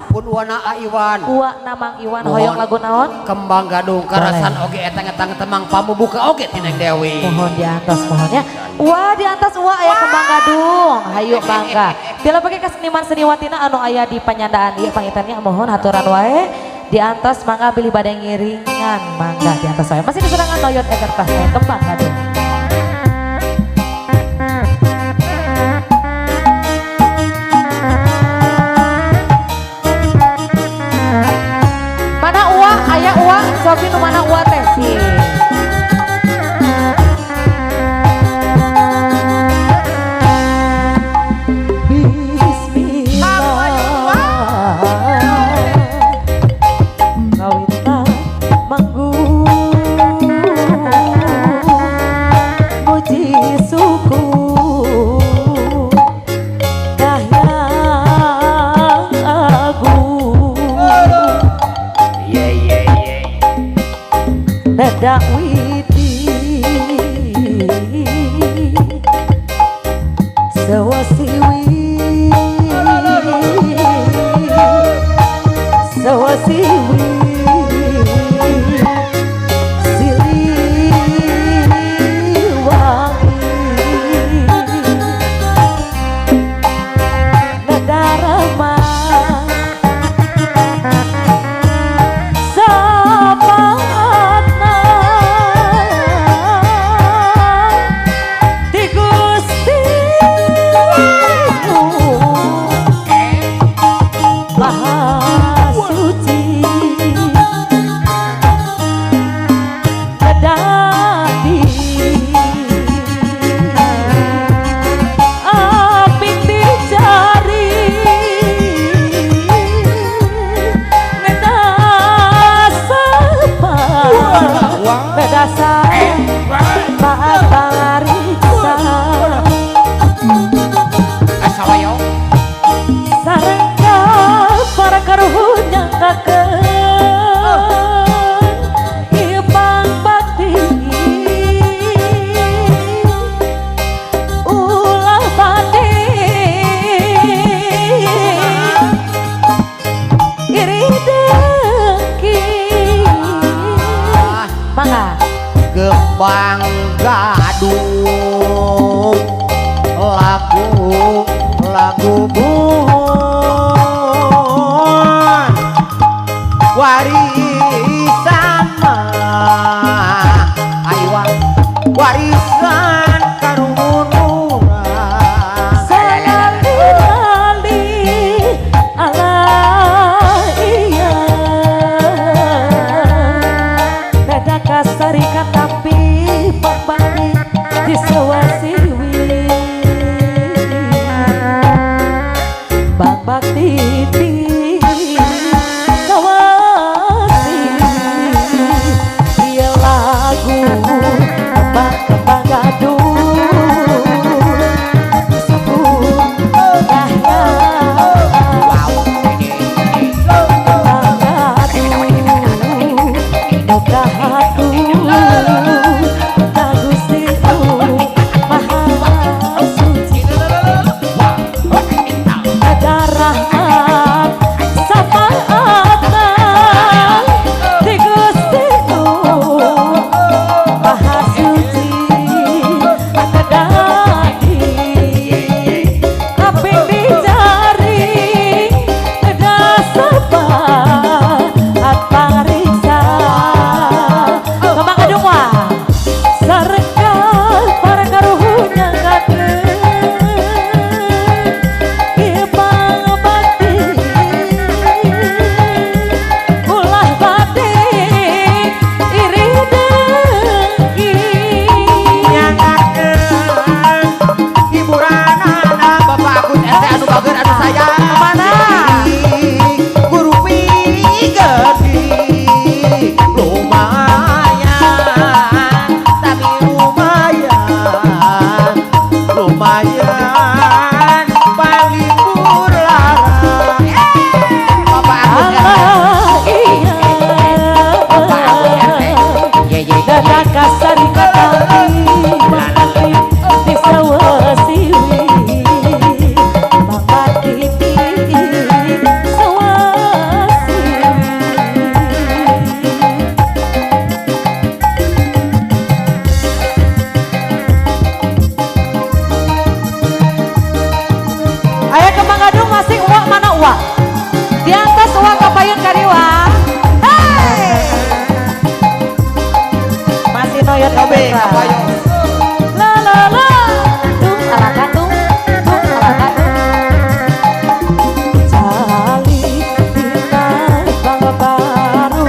pun wana Iwan Namang Iwan hoyong lagu naon kembang gadung karasan oge etang-etang temang pamubuka oge Tineng Dewi mohon di atas mohonnya di atas aya kembang gadung hayu bangga bila pakai keseniman seniwatina anu aya di panyandaan ieu pangitannya mohon haturan wae di atas mangga bilih bade ngiringan mangga di atas wae masih diserangan noyot egertah kembang gadung aya uang Sofi nu mana uang teh sih dakwiti sewasiwi sewasiwi siliwangi nadarama Bang gadung lagu buhon warisan Iwan warisan karunuran salali ala iya beda kasarikan tapi di sewasiwi bang bakti sewasiwi Di atas uang kapayun kariwa. Hey. Masih noyot Obe kapayun. La la la. Dung salakan dung. Dung salakan dung. Cali dina bangga baru.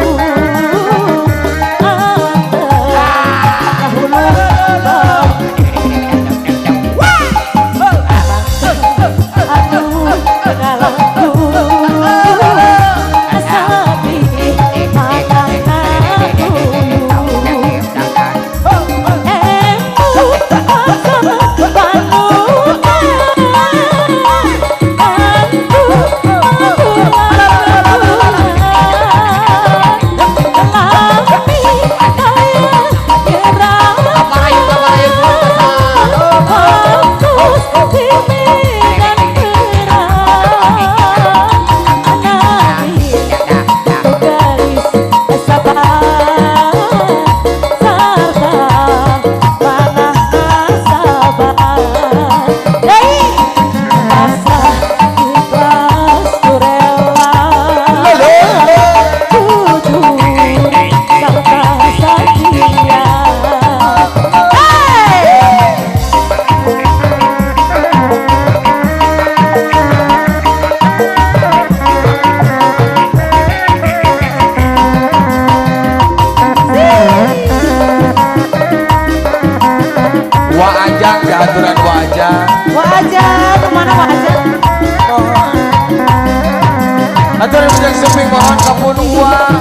Aturan wajah. Wajah, kemana wajah? Aturan yang sepi mohon kapun uang.